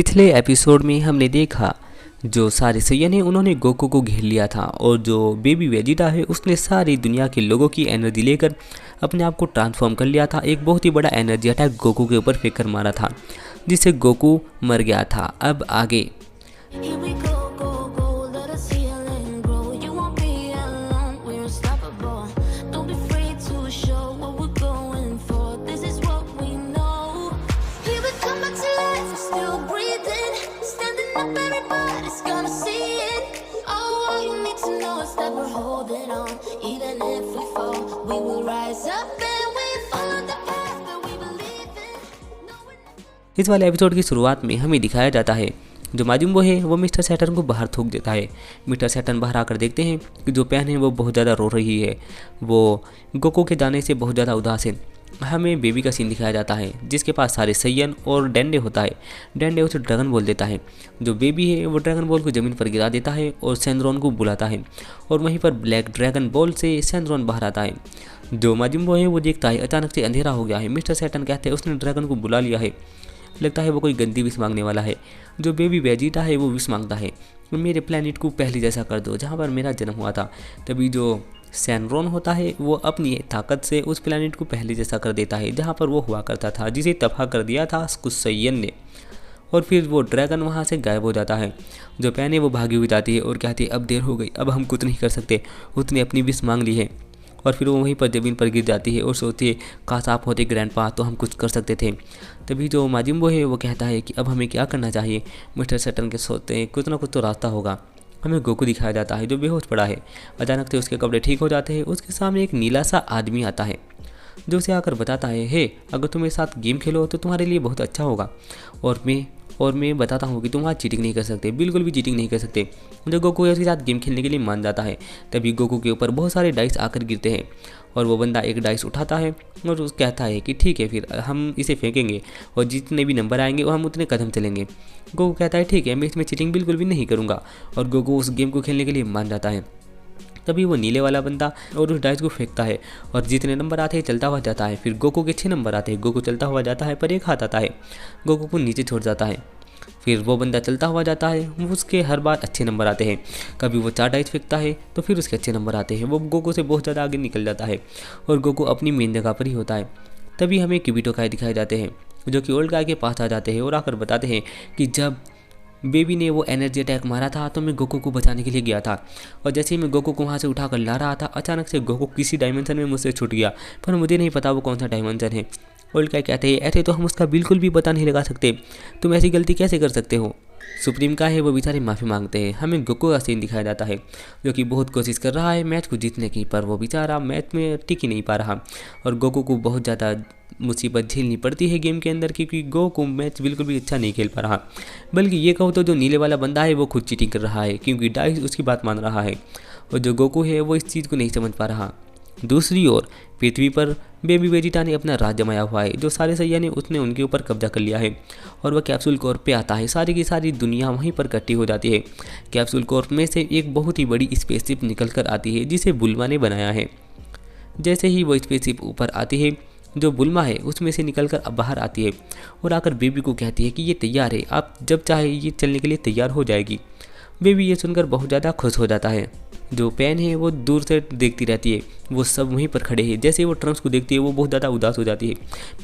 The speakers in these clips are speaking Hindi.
पिछले एपिसोड में हमने देखा जो सारे सैयन हैं उन्होंने गोकू को घेर लिया था और जो बेबी वेजिटा है उसने सारी दुनिया के लोगों की एनर्जी लेकर अपने आप को ट्रांसफॉर्म कर लिया था। एक बहुत ही बड़ा एनर्जी अटैक गोकू के ऊपर फेंक कर मारा था जिससे गोकू मर गया था। अब आगे Here we go, let us heal and grow. You won't be alone, we're unstoppable. Don't be afraid to show what we're going for. This is what we know. Here we come back to life, we're still breathing. Standing up, everybody's gonna see it. Oh, all you need to know is that we're holding on. Even if we fall, we will rise up and we follow the path that we believe in. No, we're not. इस वाले एपिसोड की शुरुआत में हमें दिखाया जाता है जो माजिम वो है वो मिस्टर सैटर्न को बाहर थूक देता है। मिस्टर सैटर्न बाहर आकर देखते हैं कि जो पैन है वो बहुत ज़्यादा रो रही है। वो गोकू के जाने से बहुत ज़्यादा उदास है। हमें बेबी का सीन दिखाया जाता है जिसके पास सारे सैयन और डेंडे होता है। डेंडे उसे ड्रैगन बॉल देता है। जो बेबी है वो ड्रैगन बॉल को ज़मीन पर गिरा देता है और सैनरॉन को बुलाता है और वहीं पर ब्लैक ड्रैगन बॉल से सैनरॉन बाहर आता है। जो माजिम्बो है वो देखता है अचानक से अंधेरा हो गया है। मिस्टर सैटर्न कहते हैं उसने ड्रैगन को बुला लिया है, लगता है वो कोई गंदी विश मांगने वाला है। जो बेबी वेजिटा है वो विश मांगता है मेरे प्लेनेट को पहले जैसा कर दो जहाँ पर मेरा जन्म हुआ था। तभी जो सैनरॉन होता है वो अपनी ताकत से उस प्लेनेट को पहले जैसा कर देता है जहाँ पर वो हुआ करता था, जिसे तबाह कर दिया था कुछ सैयन ने। और फिर वो ड्रैगन वहाँ से गायब हो जाता है। जो पैन है वो भागी हुई जाती है और कहती है अब देर हो गई, अब हम कुछ नहीं कर सकते, उसने अपनी विश मांग ली है। और फिर वो वहीं पर ज़मीन पर गिर जाती है और सोचती है काश आप होते ग्रैंडपा तो हम कुछ कर सकते थे। तभी जो माजिम्बो है वो कहता है कि अब हमें क्या करना चाहिए। मिस्टर सैटर्न के सोचते हैं कुछ ना कुछ तो रास्ता होगा। हमें गोकू दिखाया जाता है जो बेहोश पड़ा है। अचानक से उसके कपड़े ठीक हो जाते हैं। उसके सामने एक नीला सा आदमी आता है जो उसे आकर बताता है हे अगर तुम मेरे साथ गेम खेलो तो तुम्हारे लिए बहुत अच्छा होगा और मैं बताता हूँ कि तुम आज चीटिंग नहीं कर सकते, बिल्कुल भी चीटिंग नहीं कर सकते। जो गोकू है उसके साथ गेम खेलने के लिए मान जाता है। तभी गोकू के ऊपर बहुत सारे डाइस आकर गिरते हैं और वो बंदा एक डाइस उठाता है और उस कहता है कि ठीक है फिर हम इसे फेंकेंगे और जितने भी नंबर आएंगे वो हम उतने कदम चलेंगे। गोकू कहता है ठीक है मैं इसमें चीटिंग बिल्कुल भी नहीं करूँगा और गोकू उस गेम को खेलने के लिए मान जाता है। तभी वो नीले वाला बंदा और उस डाइस को फेंकता है और जितने नंबर आते हैं चलता हुआ जाता है। फिर गोकू के 6 नंबर आते हैं। गोकू चलता हुआ जाता है पर एक हाथ आता है, गोकू को नीचे छोड़ जाता है। फिर वो बंदा चलता हुआ जाता है, उसके हर बार अच्छे नंबर आते हैं। कभी वो 4 डाइस फेंकता है तो फिर उसके अच्छे नंबर आते हैं। वो गोकू से बहुत ज़्यादा आगे निकल जाता है और गोकू अपनी मेन जगह पर ही होता है। तभी हमें किबिटो काय दिखाए जाते हैं जो कि ओल्ड गाय के पास आ जाते हैं और आकर बताते हैं कि जब बेबी ने वो एनर्जी अटैक मारा था तो मैं गोकू को बचाने के लिए गया था और जैसे ही मैं गोकू को वहाँ से उठाकर ला रहा था अचानक से गोकू किसी डायमेंशन में मुझसे छूट गया, पर मुझे नहीं पता वो कौन सा डायमेंशन है। ओल्ड गाय कहते हैं ऐसे तो हम उसका बिल्कुल भी पता नहीं लगा सकते, तुम ऐसी गलती कैसे कर सकते हो। सुप्रीम का है वो बेचारे माफ़ी मांगते हैं। हमें गोकू का सीन दिखाया जाता है जो कि बहुत कोशिश कर रहा है मैच को जीतने की, पर वो बेचारा मैच में टिक ही नहीं पा रहा और गोकू को बहुत ज़्यादा मुसीबत झेलनी पड़ती है गेम के अंदर क्योंकि गोकू मैच बिल्कुल भी अच्छा नहीं खेल पा रहा। बल्कि ये कहो तो जो नीले वाला बंदा है वो खुद चीटिंग कर रहा है क्योंकि डाइस उसकी बात मान रहा है और जो गोकू है वो इस चीज़ को नहीं समझ पा रहा। दूसरी ओर पृथ्वी पर बेबी वेजिटा ने अपना राज जमाया हुआ है। जो सारे सैयन ने उसने उनके ऊपर कब्जा कर लिया है और वह कैप्सूल कोर पे आता है। सारी की सारी दुनिया वहीं पर इकट्ठी हो जाती है। कैप्सूल कोर में से एक बहुत ही बड़ी स्पेसशिप निकल कर आती है जिसे बुल्मा ने बनाया है। जैसे ही वो स्पेसशिप ऊपर आती है जो बुल्मा है उसमें से निकल कर बाहर आती है और आकर बेबी को कहती है कि ये तैयार है, आप जब चाहे ये चलने के लिए तैयार हो जाएगी। बेबी ये सुनकर बहुत ज़्यादा खुश हो जाता है। जो पैन है वो दूर से देखती रहती है, वो सब वहीं पर खड़े हैं। जैसे ही वो ट्रंक्स को देखती है वो बहुत ज़्यादा उदास हो जाती है।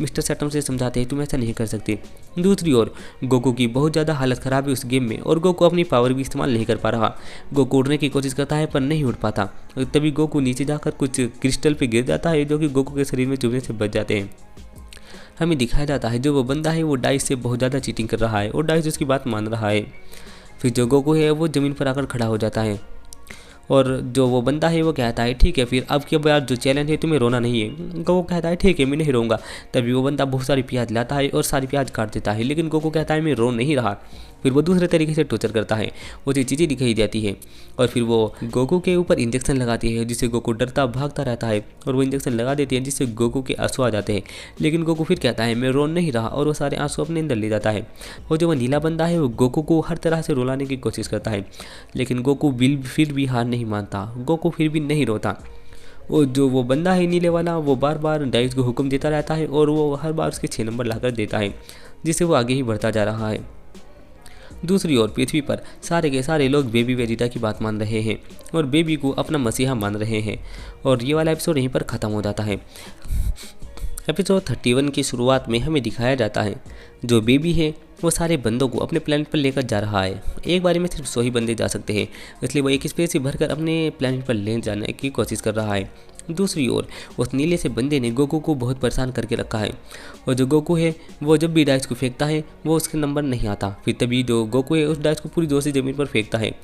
मिस्टर सैटर्न से समझाते हैं तुम ऐसा नहीं कर सकते। दूसरी ओर गोकू की बहुत ज़्यादा हालत ख़राब है उस गेम में और गोकू अपनी पावर भी इस्तेमाल नहीं कर पा रहा। गोकू उड़ने की कोशिश करता है पर नहीं उड़ पाता। तभी गोकू नीचे जाकर कुछ क्रिस्टल पर गिर जाता है जो कि गोकू के शरीर में चुभने से बच जाते हैं। हमें दिखाया जाता है जो वो बंदा है वो डाइस से बहुत ज़्यादा चीटिंग कर रहा है और डाइस उसकी बात मान रहा है। फिर जो गोकू है वो ज़मीन पर आकर खड़ा हो जाता है और जो वो बंदा है वो कहता है ठीक है फिर अब के बाद जो चैलेंज है तुम्हें रोना नहीं है। गोकू कहता है ठीक है मैं नहीं रोऊंगा। तभी वो बंदा बहुत सारी प्याज लाता है और सारी प्याज काट देता है, लेकिन गोकू कहता है मैं रो नहीं रहा। फिर वो दूसरे तरीके से टॉर्चर करता है, उसे चीज़ें दिखाई जाती है और फिर वो गोकू के ऊपर इंजेक्शन लगाती है जिससे गोकू डरता भागता रहता है और वो इंजेक्शन लगा देती है जिससे गोकू के आंसू आ जाते हैं। लेकिन गोकू फिर कहता है मैं रो नहीं रहा और वो सारे आंसू अपने अंदर ले जाता है। और जो वो नीला बंदा है वो गोकू को हर तरह से रुलाने की कोशिश करता है, लेकिन गोकू फिर भी हार नहीं मानता। गोकू फिर भी नहीं रोता। और जो वो बंदा है नीले वाला वो बार बार डाइस को हुक्म देता रहता है और वो हर बार उसके 6 नंबर लाकर देता है जिससे वो आगे ही बढ़ता जा रहा है। दूसरी ओर पृथ्वी पर सारे के सारे लोग बेबी वेजिटा की बात मान रहे हैं और बेबी को अपना मसीहा मान रहे हैं। और ये वाला एपिसोड यहीं पर ख़त्म हो जाता है। एपिसोड 31 की शुरुआत में हमें दिखाया जाता है जो बेबी है वो सारे बंदों को अपने प्लेनेट पर लेकर जा रहा है। एक बारी में सिर्फ 100 ही बंदे जा सकते हैं, इसलिए वो एक स्पेस भरकर अपने प्लेनेट पर ले जाने की कोशिश कर रहा है। दूसरी ओर उस नीले से बंदे ने गोकू को बहुत परेशान करके रखा है और जो गोकू है वो जब भी डाइस को फेंकता है वो उसके नंबर नहीं आता। फिर तभी जो गोकू है उस डाइस को पूरी जोर से ज़मीन पर फेंकता है।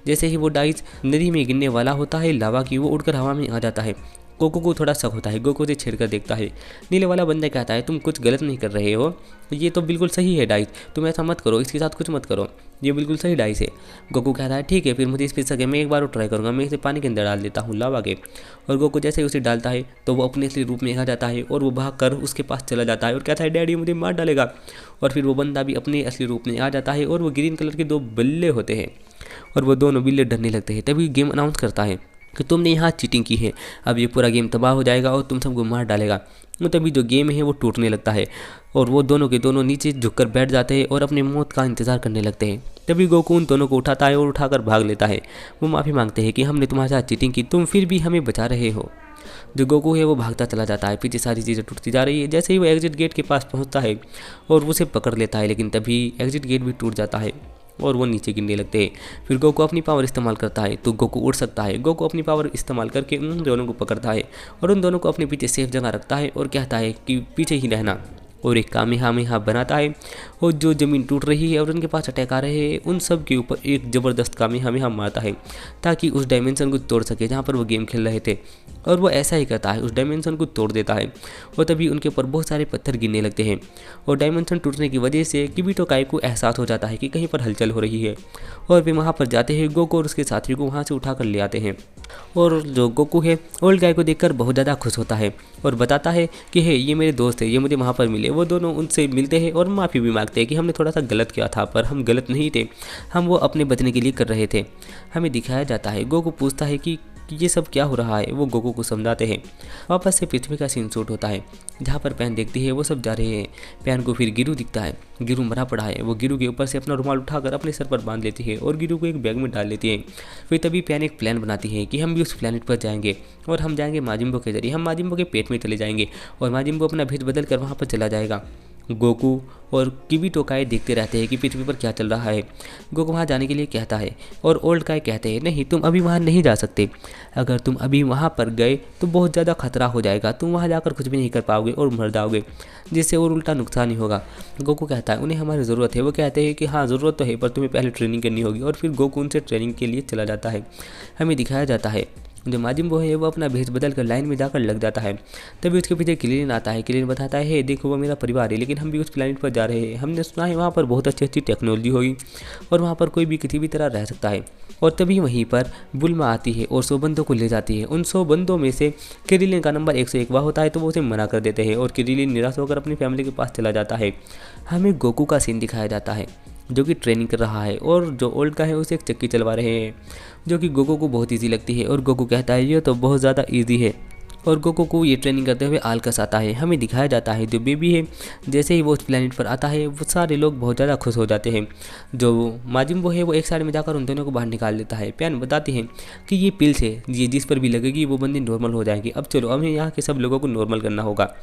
जैसे ही वो डाइस नदी में गिरने वाला होता है लावा की, वो उड़कर हवा में आ जाता है। गोकू को थोड़ा शक होता है, गोकू से छेड़कर देखता है। नीले वाला बंदा कहता है तुम कुछ गलत नहीं कर रहे हो, ये तो बिल्कुल सही है डाइस, तुम ऐसा मत करो, इसके साथ कुछ मत करो, ये बिल्कुल सही डाइस है। गोकू कहता है ठीक है फिर मुझे इस पे शक है, मैं एक बार और ट्राई करूँगा, मैं इसे पानी के अंदर डाल देता हूँ लावा के। और गोकू जैसे ही उसे डालता है तो वो अपने असली रूप में आ जाता है और वो भाग कर उसके पास चला जाता है और कहता है डैडी मुझे मार डालेगा। और फिर वो बंदा भी अपने असली रूप में आ जाता है और वो ग्रीन कलर के 2 बिल्ले होते हैं और वो दोनों बिल्ले डरने लगते हैं। तभी गेम अनाउंस करता है कि तुमने यहाँ चीटिंग की है, अब ये पूरा गेम तबाह हो जाएगा और तुम सबको मार डालेगा। तभी जो गेम है वो टूटने लगता है और वो दोनों के दोनों नीचे झुककर बैठ जाते हैं और अपनी मौत का इंतजार करने लगते हैं। तभी गोकू उन दोनों को उठाता है और उठाकर भाग लेता है। वो माफ़ी मांगते हैं कि हमने तुम्हारे साथ चीटिंग की, तुम फिर भी हमें बचा रहे हो। जो गोकू है वो भागता चला जाता है, पीछे सारी चीज़ें टूटती जा रही है। जैसे ही वो एग्जिट गेट के पास पहुँचता है और उसे पकड़ लेता है, लेकिन तभी एग्जिट गेट भी टूट जाता है और वो नीचे गिरने लगते हैं। फिर गोकू अपनी पावर इस्तेमाल करता है तो गोकू उड़ सकता है। गोकू अपनी पावर इस्तेमाल करके उन दोनों को पकड़ता है और उन दोनों को अपने पीछे सेफ जगह रखता है और कहता है कि पीछे ही रहना, और एक कामेहामेहा बनाता है और जो ज़मीन टूट रही है और उनके पास अटैक आ रहे हैं उन सब के ऊपर एक ज़बरदस्त कामेहामेहा मारता है ताकि उस डायमेंशन को तोड़ सके जहाँ पर वो गेम खेल रहे थे। और वो ऐसा ही करता है, उस डायमेंशन को तोड़ देता है और तभी उनके ऊपर बहुत सारे पत्थर गिरने लगते हैं। और डायमेंशन टूटने की वजह से किबिटो काई को एहसास हो जाता है कि कहीं पर हलचल हो रही है और वे वहाँ पर जाते हैं। गोकू और उसके साथियों को वहाँ से उठा कर ले आते हैं और जो गोकू है ओल्ड गाय को देखकर बहुत ज़्यादा खुश होता है और बताता है कि हे ये मेरे दोस्त है, ये मुझे वहाँ पर मिले। वो दोनों उनसे मिलते हैं और माफ़ी भी मांगते हैं कि हमने थोड़ा सा गलत किया था, पर हम गलत नहीं थे, हम वो अपने बचने के लिए कर रहे थे। हमें दिखाया जाता है गोकू पूछता है कि ये सब क्या हो रहा है, वो गोकू को समझाते हैं। वापस से पृथ्वी का सीन शूट होता है जहाँ पर पैन देखती है वो सब जा रहे हैं। पैन को फिर गिरू दिखता है, गिरू मरा पड़ा है। वो गिरू के ऊपर से अपना रुमाल उठाकर अपने सर पर बांध लेती है और गिरू को एक बैग में डाल लेती है। फिर तभी पैन एक प्लान बनाती है कि हम भी उस प्लानट पर जाएंगे और हम जाएंगे माजिम्बो के जरिए, हम माजिम्बो के पेट में चले जाएंगे और माजिम्बो अपना भेष बदल कर वहाँ पर चला जाएगा। गोकू और किबिटो काई देखते रहते हैं कि पृथ्वी पर क्या चल रहा है। गोकू वहाँ जाने के लिए कहता है और ओल्ड काई कहते हैं नहीं तुम अभी वहाँ नहीं जा सकते, अगर तुम अभी वहाँ पर गए तो बहुत ज़्यादा खतरा हो जाएगा, तुम वहाँ जाकर कुछ भी नहीं कर पाओगे और मर जाओगे, जिससे और उल्टा नुकसान ही होगा। गोकू कहता है उन्हें हमारी ज़रूरत है। वो कहते हैं कि हाँ ज़रूरत तो है पर तुम्हें पहले ट्रेनिंग करनी होगी और फिर गोकू उनसे ट्रेनिंग के लिए चला जाता है। हमें दिखाया जाता है जो माजिम्बो है वो अपना भेष बदल कर लाइन में जाकर लग जाता है। तभी उसके पीछे क्लिन आता है। क्लिन बताता है देखो वो मेरा परिवार है लेकिन हम भी उस प्लैनेट पर जा रहे हैं, हमने सुना है वहाँ पर बहुत अच्छी अच्छी टेक्नोलॉजी होगी और वहाँ पर कोई भी किसी भी तरह रह सकता है। और तभी वहीं पर बुल्मा आती है और 100 बंदों को ले जाती है। उन 100 बंदों में से क्रिलिन का नंबर 101 होता है तो वो उसे मना कर देते हैं और क्रिलिन निराश होकर अपनी फैमिली के पास चला जाता है। हमें गोकू का सीन दिखाया जाता है जो कि ट्रेनिंग कर रहा है और जो ओल्ड का है उसे एक चक्की चलवा रहे हैं जो कि गोकू को बहुत ईजी लगती है और गोकू कहता है ये तो बहुत ज़्यादा ईजी है और गोकू को ये ट्रेनिंग करते हुए आलकस आता है। हमें दिखाया जाता है जो बेबी है जैसे ही वो उस प्लेनेट पर आता है वो सारे लोग बहुत ज़्यादा खुश हो जाते हैं। जो माजिम्बो है वो एक साइड में जाकर उन दोनों को बाहर निकाल देता है। पैन बताती है कि ये पिल्स है, ये जिस पर भी लगेगी वो बंदी नॉर्मल हो जाएगी, अब चलो हमें यहाँ के सब लोगों को नॉर्मल करना होगा।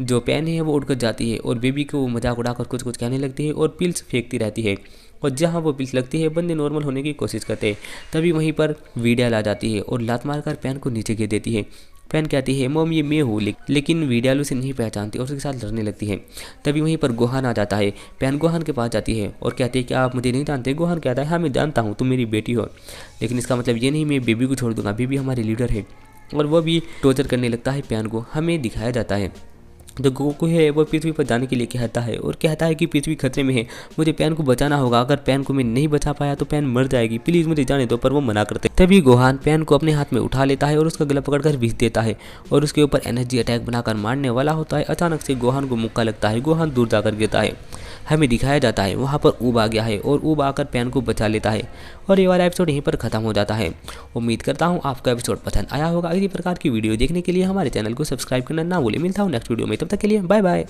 जो पैन है वो उड़कर जाती है और बेबी को मजाक उड़ाकर कुछ कुछ कहने लगती है और पिल्स फेंकती रहती है और जहाँ वो पिल्स लगती है बंदे नॉर्मल होने की कोशिश करते हैं। तभी वहीं पर वीडियल आ जाती है और लात मारकर पैन को नीचे गिर देती है। पैन कहती है मॉम ये मैं हूँ, लेकिन वीडियल उसे नहीं पहचानती और उसके साथ लड़ने लगती है। तभी वहीं पर गोहान आ जाता है। पैन गोहान के पास जाती है और कहती है कि आप मुझे नहीं जानते। गोहान कहता है हाँ मैं जानता हूँ, तुम मेरी बेटी हो, लेकिन इसका मतलब ये नहीं मैं बेबी को छोड़ दूंगा, बेबी हमारे लीडर है। और वो भी टॉर्चर करने लगता है पैन को। हमें दिखाया जाता है जो गोकू है वो पृथ्वी पर जाने के लिए कहता है और कहता है कि पृथ्वी खतरे में है, मुझे पैन को बचाना होगा, अगर पैन को मैं नहीं बचा पाया तो पैन मर जाएगी, प्लीज़ मुझे जाने दो। पर वो मना करते। तभी गोहान पैन को अपने हाथ में उठा लेता है और उसका गला पकड़कर भींच देता है और उसके ऊपर एनर्जी अटैक बनाकर मारने वाला होता है। अचानक से गोहान को मुक्का लगता है, गोहान दूर जाकर गिरता है। हमें दिखाया जाता है वहाँ पर ऊब आ गया है और ऊब आकर पैन को बचा लेता है और ये वाला एपिसोड यहीं पर ख़त्म हो जाता है। उम्मीद करता हूँ आपका एपिसोड पसंद आया होगा। इसी प्रकार की वीडियो देखने के लिए हमारे चैनल को सब्सक्राइब करना ना भूलें। मिलता हूँ नेक्स्ट वीडियो में, तब तक के लिए बाय बाय।